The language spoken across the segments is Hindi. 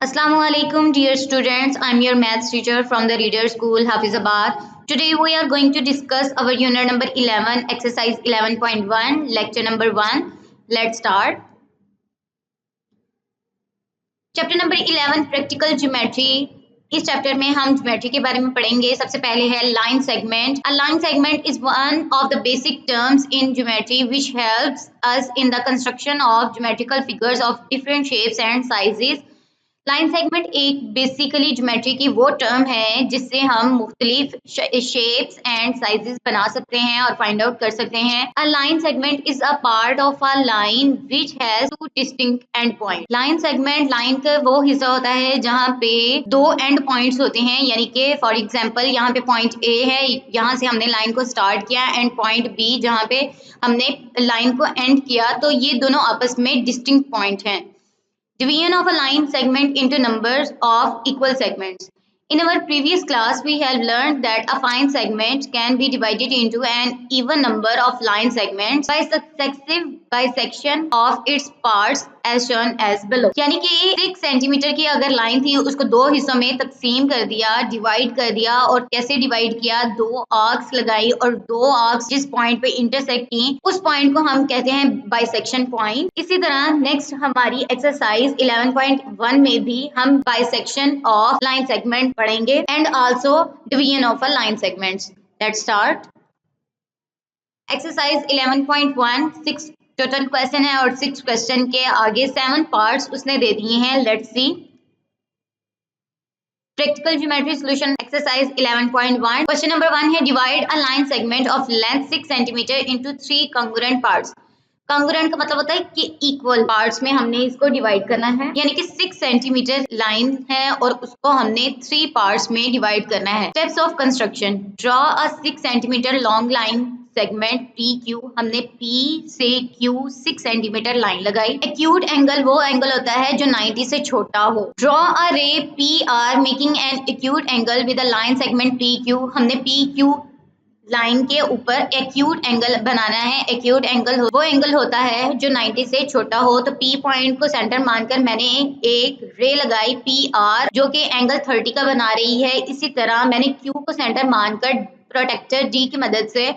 Assalamualaikum dear students, I'm your maths teacher from the Reader School Hafizabad. Today we are going to discuss our unit number 11, exercise 11.1, lecture number 1. Let's start. Chapter number 11 practical geometry. इस चैप्टर में हम ज्योमेट्री के बारे में पढ़ेंगे। सबसे पहले है line segment. A line segment is one of the basic terms in geometry which helps us in the construction of geometrical figures of different shapes and sizes. Line segment एक बेसिकली ज्योमेट्री की वो टर्म है जिससे हम मुख्तलिफ शेप्स एंड साइजेस बना सकते हैं और फाइंड आउट कर सकते हैं। अ line segment is a part of a line which has two distinct and point. Line segment line का वो हिस्सा होता है जहाँ पे दो एंड पॉइंट्स होते हैं, यानी कि फॉर एग्जांपल यहाँ पे पॉइंट ए है, यहाँ से हमने लाइन को स्टार्ट किया, एंड पॉइंट बी जहाँ पे हमने लाइन को एंड किया, तो ये दोनों आपस में डिस्टिंक्ट पॉइंट हैं। Division of a line segment into numbers of equal segments. In our previous class, we have learned that a fine segment can be divided into an even number of line segments by successive bisection of its parts as shown as below. यानी कि 6 सेंटीमीटर की अगर लाइन थी उसको दो हिस्सों में तकसीम कर दिया, डिवाइड कर दिया, और कैसे डिवाइड किया, दो आर्क्स लगाई और दो आर्क्स जिस पॉइंट पे इंटरसेक्ट की उस पॉइंट को हम कहते हैं बाइसेक्शन पॉइंट। इसी तरह नेक्स्ट हमारी एक्सरसाइज 11.1 में भी हम बाइसेक्शन ऑफ लाइन सेगमेंट पढ़ेंगे and also division of a line segments. Let's start. Exercise 11.1 6 total question है और 6 क्वेश्चन के आगे 7 पार्ट्स उसने दे दिए हैं। Let's see. Practical geometry solution exercise 11.1। Question number 1 है divide a line segment of length 6 centimetre into 3 congruent parts. Congruent का मतलब होता है कि इक्वल पार्ट्स में हमने इसको डिवाइड करना है, यानी कि 6 सेंटीमीटर लाइन है और उसको हमने 3 पार्ट्स में डिवाइड करना है। Steps of construction. Draw a 6 centimetre long line segment P Q. हमने पी से क्यू 6 सेंटीमीटर लाइन लगाई। एक्यूट एंगल वो एंगल होता है जो 90 से छोटा हो। ड्रॉ अ रे P R making an acute angle with a line segment P Q. हमने पी क्यू लाइन के ऊपर एक्यूट एंगल बनाना है। एक्यूट एंगल वो एंगल होता है जो 90 से छोटा हो। तो पी पॉइंट को सेंटर मानकर मैंने एक रे लगाई पी आर जो कि एंगल 30 का बना रही है। इसी तरह मैंने क्यू को सेंटर मानकर प्रोटेक्टर डी की मदद से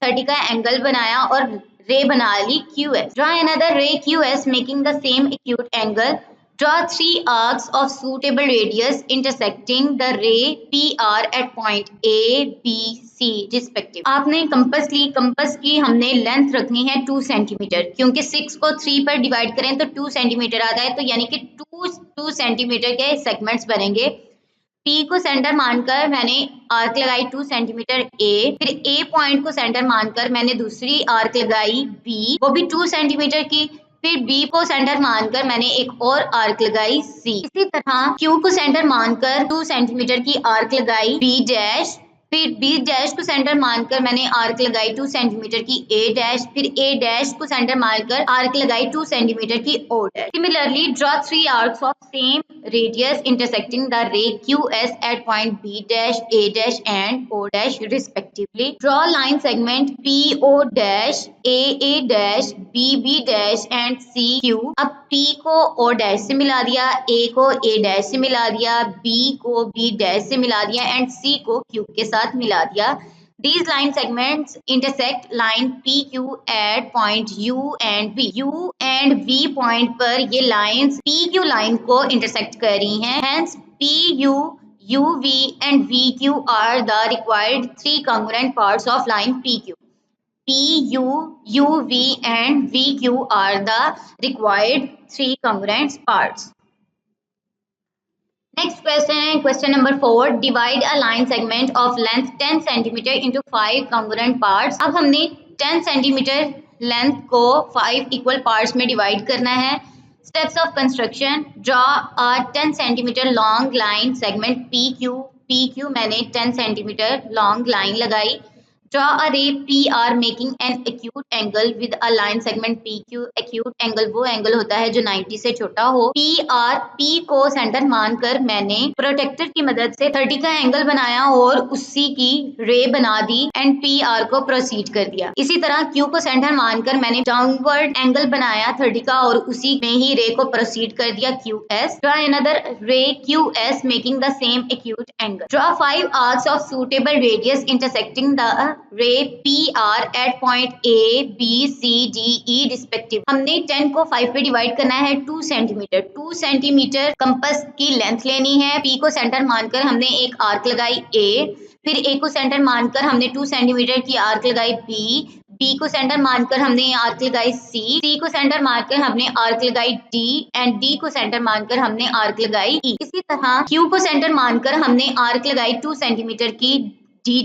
30 का एंगल बनाया और रे बना ली Q S. Draw another ray Q S making the same acute angle. Draw 3 arcs of suitable radius intersecting the ray PR at point A, B, C respectively. आपने कंपस ली, कंपस की हमने लेंथ रखनी है 2 सेंटीमीटर, क्योंकि 6 को 3 पर डिवाइड करें तो 2 सेंटीमीटर आता है, तो यानी कि 2 सेंटीमीटर के सेगमेंट्स बनेंगे। पी को सेंटर मानकर मैंने आर्क लगाई 2 सेंटीमीटर ए, फिर ए पॉइंट को सेंटर मानकर मैंने दूसरी आर्क लगाई बी, वो भी 2 सेंटीमीटर की, फिर बी को सेंटर मानकर मैंने एक और आर्क लगाई सी। इसी तरह क्यू को सेंटर मानकर 2 सेंटीमीटर की आर्क लगाई बी डैश, फिर बी डैश को सेंटर मानकर मैंने आर्क लगाई 2 सेंटीमीटर की ए डैश, फिर ए डैश को सेंटर मानकर आर्क लगाई 2 सेंटीमीटर की O dash. Similarly draw 3 arcs of same radius intersecting the ray QS at point B dash, A dash and O dash respectively. Draw line segment PO dash, AA dash, BB dash and CQ. अब P को O dash से मिला दिया, A को A dash से मिला दिया, B को B dash से मिला दिया and C को Q के साथ मिला दिया। These line segments intersect line PQ at point U and V. U and V point पर ये lines PQ line को intersect कर रही हैं। Hence PU, UV and VQ are the required 3 congruent parts of line PQ. PU, UV and VQ are the required 3 congruent parts. Next question है question number 4। Divide a line segment of length 10 centimetre into 5 congruent parts. अब हमने 10 सेंटीमीटर लेंथ को 5 इक्वल पार्ट्स में डिवाइड करना है। Steps of construction. Draw a 10 centimetre long line segment P Q. P Q मैंने 10 सेंटीमीटर लॉन्ग लाइन लगाई। Draw a ray PR making an acute angle with a line segment PQ. acute angle वो एंगल होता है जो 90 से छोटा हो। PR P को सेंटर मानकर मैंने प्रोटेक्टर की मदद से 30 का एंगल बनाया और उसी की रे बना दी एंड PR को प्रोसीड कर दिया। इसी तरह Q को सेंटर मानकर मैंने डाउनवर्ड एंगल बनाया 30 का और उसी में ही रे को प्रोसीड कर दिया QS. Draw another ray QS making the same acute angle. Draw 5 arcs of suitable radius intersecting the ray PR at point A, B, C, D, E respective. हमने 10 को 5 पे डिवाइड करना है 2 सेंटीमीटर। 2 सेंटीमीटर कंपास की लेंथ लेनी है। P को सेंटर मानकर हमने एक आर्क लगाई A, फिर A को सेंटर मानकर हमने 2 सेंटीमीटर की आर्क लगाई B को सेंटर मानकर हमने आर्क लगाई C को सेंटर मानकर हमने आर्क लगाई D एंड D को सेंटर मानकर हमने आर्क लगाई E। इसी तरह Q को सेंटर मानकर हमने आर्क लगाई 2 सेंटीमीटर की D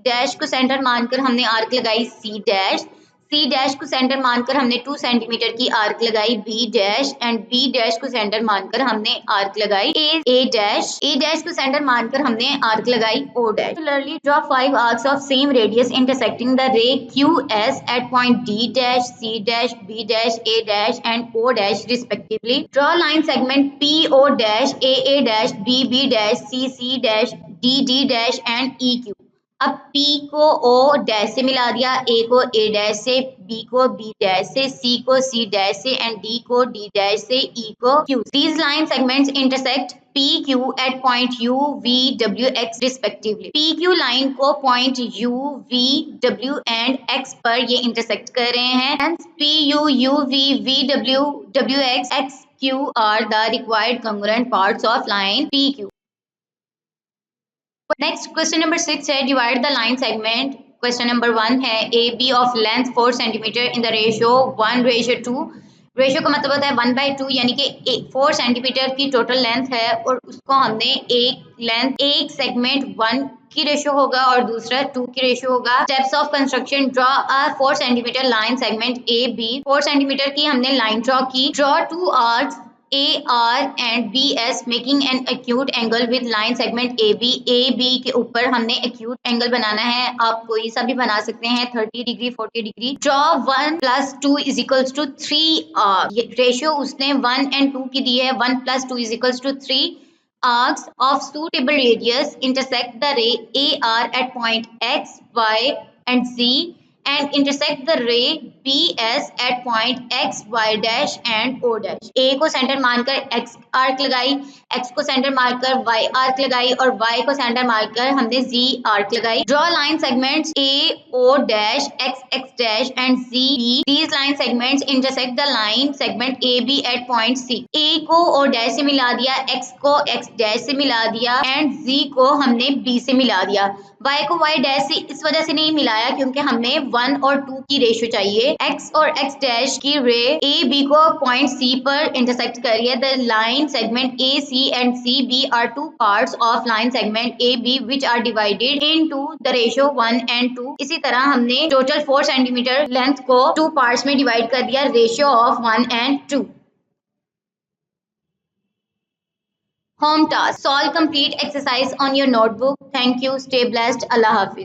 डैश को सेंटर मानकर हमने आर्क लगाई C डैश को सेंटर मानकर हमने 2 सेंटीमीटर की आर्क लगाई B dash and B dash को सेंटर मानकर हमने आर्क लगाई A डैश को सेंटर मानकर हमने आर्क लगाई O dash. Similarly, draw 5 arcs of same radius intersecting the ray QS at point D dash, C dash, B dash, A dash and O dash respectively. Draw line segment PO dash, AA dash, BB dash, CC dash, DD dash and EQ. अब P को O डैश से मिला दिया, A को A डैश से, B को B डैश से, C को C डैश से एंड D को D डैश से, E को Q. These line segments intersect PQ at point U, V, W, X respectively. PQ line को point U, V, W and X पर ये intersect कर रहे हैं. Hence PU, UV, VW, WX, XQ are the required congruent parts of line PQ. Next question number 6 है divide the line segment. Question number 1 है A B of length 4 centimetre in the ratio 1:2। Ratio का मतलब होता है 1/2 यानी कि 4 सेंटीमीटर की टोटल लेंथ है और उसको हमने एक सेगमेंट 1 की रेशियो होगा और दूसरा 2 की रेशियो होगा। Steps of construction, draw a 4 centimetre line segment A B. 4 centimetre की हमने लाइन ड्रॉ की। Draw 2 arcs AR and BS making an acute angle with line segment AB के ऊपर हमने acute angle बनाना है। आप कोई सा भी बना सकते हैं 30 degree 40 degree. Draw 1 plus 2 is equals to 3 ये रेशियो उसने 1 and 2 की दी है। 1 plus 2 is equals to 3 arcs of suitable radius intersect the ray AR at point X, Y and Z and intersect the ray BS at point X, Y dash and O dash. A को सेंटर मानकर X आर्क लगाई, X को सेंटर मारकर Y आर्क लगाई और Y को सेंटर मारकर हमने Z आर्क लगाई। Draw line segments A, O dash, X, X dash and Z B. These line segments intersect the line segment AB at point C. A को O dash से मिला दिया, X को X dash से मिला दिया and Z को हमने B से मिला दिया। Y को Y डैश से इस वजह से नहीं मिलाया क्योंकि हमने 1 और 2 की रेशियो चाहिए। X और X डैश की रे A B को पॉइंट C पर इंटरसेक्ट कर रही है। The line segment A C and C B are 2 parts of line segment A B which are divided into the ratio 1 and 2। इसी तरह हमने टोटल 4 सेंटीमीटर लेंथ को 2 पार्ट्स में डिवाइड कर दिया ratio of 1 and 2। Home task, solve complete exercise on your notebook. Thank you. Stay blessed. Allah Hafiz.